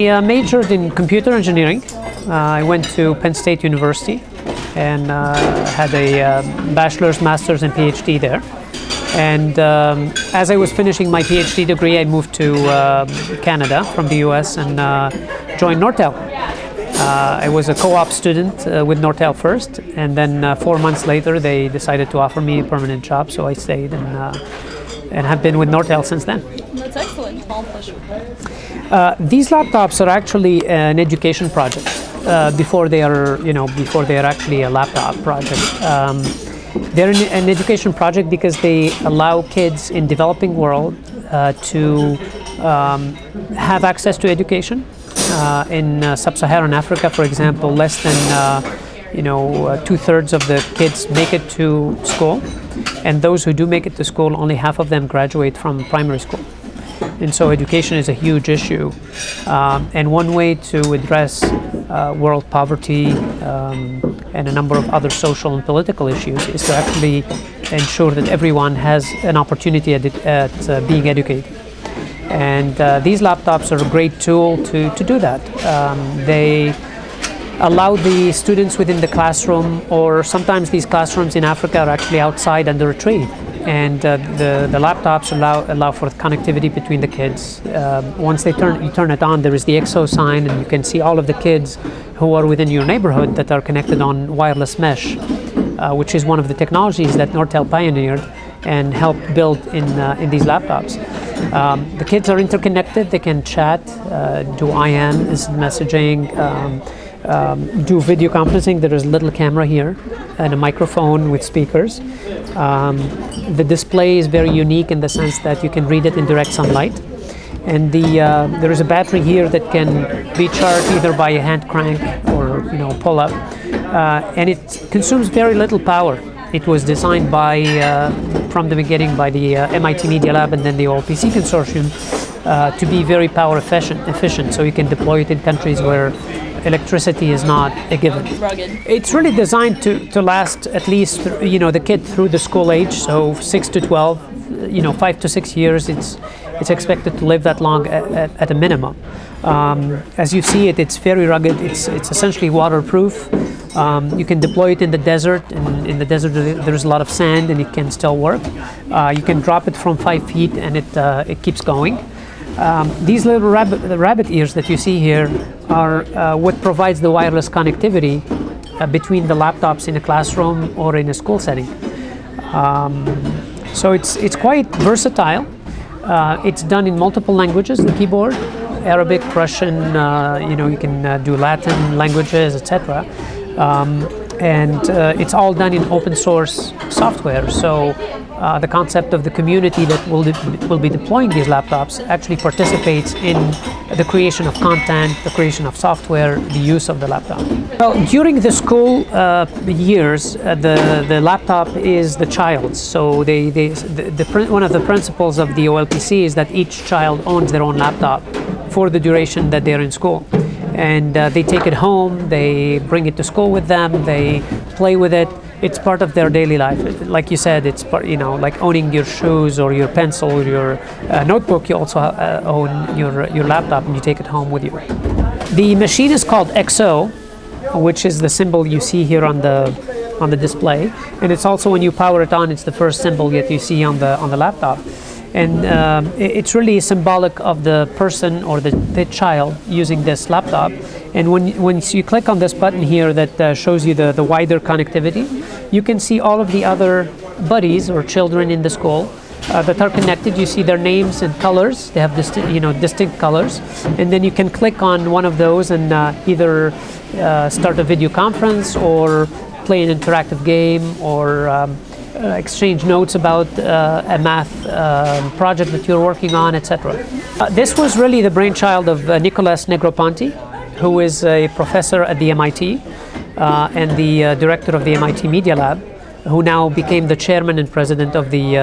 I majored in computer engineering. I went to Penn State University and had a bachelor's, master's, and PhD there. And as I was finishing my PhD degree, I moved to Canada from the US and joined Nortel. I was a co-op student with Nortel first, and then 4 months later they decided to offer me a permanent job, so I stayed and have been with Nortel since then. That's excellent. These laptops are actually an education project before they are, before they are actually a laptop project. They're an education project because they allow kids in developing world to have access to education. In sub-Saharan Africa, for example, less than 2/3 of the kids make it to school, and those who do make it to school, only half of them graduate from primary school. And so education is a huge issue, and one way to address world poverty and a number of other social and political issues is to actually ensure that everyone has an opportunity at being educated. And these laptops are a great tool to do that. They allow the students within the classroom, or sometimes these classrooms in Africa are actually outside under a tree. And the laptops allow for connectivity between the kids. Once you turn it on, there is the EXO sign, and you can see all of the kids who are within your neighborhood that are connected on wireless mesh, which is one of the technologies that Nortel pioneered and helped build in these laptops. The kids are interconnected. They can chat, do IM, instant messaging, do video conferencing. There is a little camera here and a microphone with speakers. The display is very unique in the sense that you can read it in direct sunlight. And there is a battery here that can be charged either by a hand crank or pull up. And it consumes very little power. It was designed from the beginning by the MIT Media Lab and then the OLPC consortium to be very power efficient, so you can deploy it in countries where electricity is not a given. Rugged. It's really designed to last at least the kid through the school age, so 6 to 12, 5 to 6 years. It's expected to live that long at a minimum. As you see it's very rugged. It's essentially waterproof. You can deploy it in the desert, and in the desert there's a lot of sand and it can still work. You can drop it from 5 feet and it keeps going. These little rabbit ears that you see here are what provides the wireless connectivity between the laptops in a classroom or in a school setting. So it's quite versatile. It's done in multiple languages, the keyboard, Arabic, Russian, you can do Latin languages, etc. And it's all done in open source software. So the concept of the community that will be deploying these laptops actually participates in the creation of content, the creation of software, the use of the laptop. Well, during the school years, the laptop is the child's. So one of the principles of the OLPC is that each child owns their own laptop for the duration that they're in school. And they take it home, they bring it to school with them, they play with it. It's part of their daily life. Like you said, it's part, like owning your shoes or your pencil or your notebook. You also own your laptop and you take it home with you. The machine is called EXO, which is the symbol you see here on the display. And it's also, when you power it on, it's the first symbol that you see on the laptop. And it's really symbolic of the person or the child using this laptop. And when you click on this button here that shows you the wider connectivity, you can see all of the other buddies or children in the school that are connected. You see their names and colors. They have distinct colors. And then you can click on one of those and either start a video conference or play an interactive game or exchange notes about a math project that you're working on, etc. This was really the brainchild of Nicolas Negroponte, who is a professor at the MIT and the director of the MIT Media Lab, who now became the chairman and president of the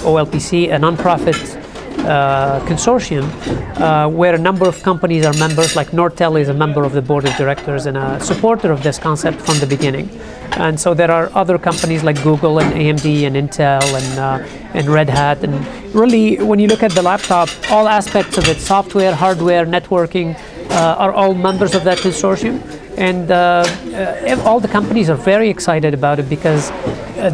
OLPC, a nonprofit consortium where a number of companies are members, like Nortel is a member of the board of directors and a supporter of this concept from the beginning. And so there are other companies like Google and AMD and Intel and Red Hat. And really, when you look at the laptop, all aspects of it, software, hardware, networking, are all members of that consortium. And all the companies are very excited about it because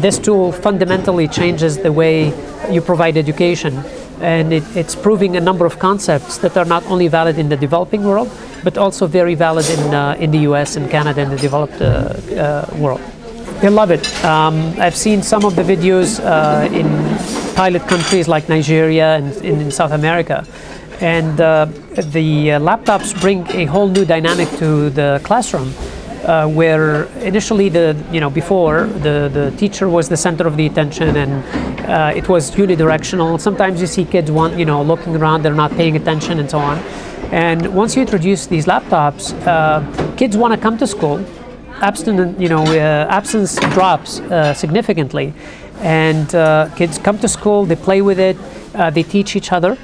this tool fundamentally changes the way you provide education. And it's proving a number of concepts that are not only valid in the developing world, but also very valid in the US and Canada and the developed world. They love it. I've seen some of the videos in pilot countries like Nigeria and in South America. And the laptops bring a whole new dynamic to the classroom, where initially before the teacher was the center of the attention and it was unidirectional. Sometimes you see kids looking around, they're not paying attention and so on. And once you introduce these laptops, kids want to come to school. Absence drops significantly, and kids come to school, they play with it, they teach each other.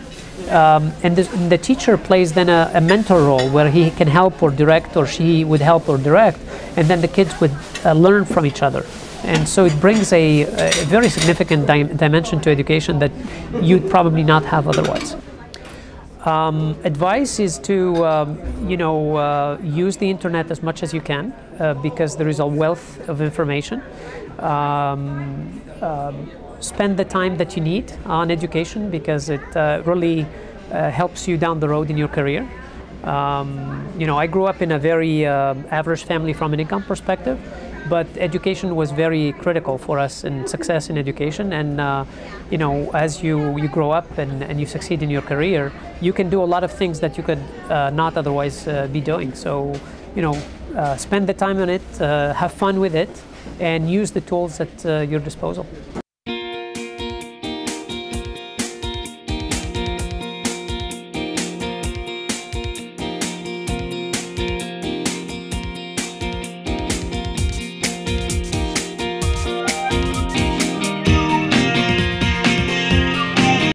And the teacher plays then a mentor role where he can help or direct, or she would help or direct, and then the kids would learn from each other. And so it brings a very significant dimension to education that you'd probably not have otherwise. Advice is to use the internet as much as you can because there is a wealth of information. Spend the time that you need on education because it really helps you down the road in your career. I grew up in a very average family from an income perspective, but education was very critical for us in success in education. And as you grow up and you succeed in your career, you can do a lot of things that you could not otherwise be doing. So spend the time on it, have fun with it, and use the tools at your disposal.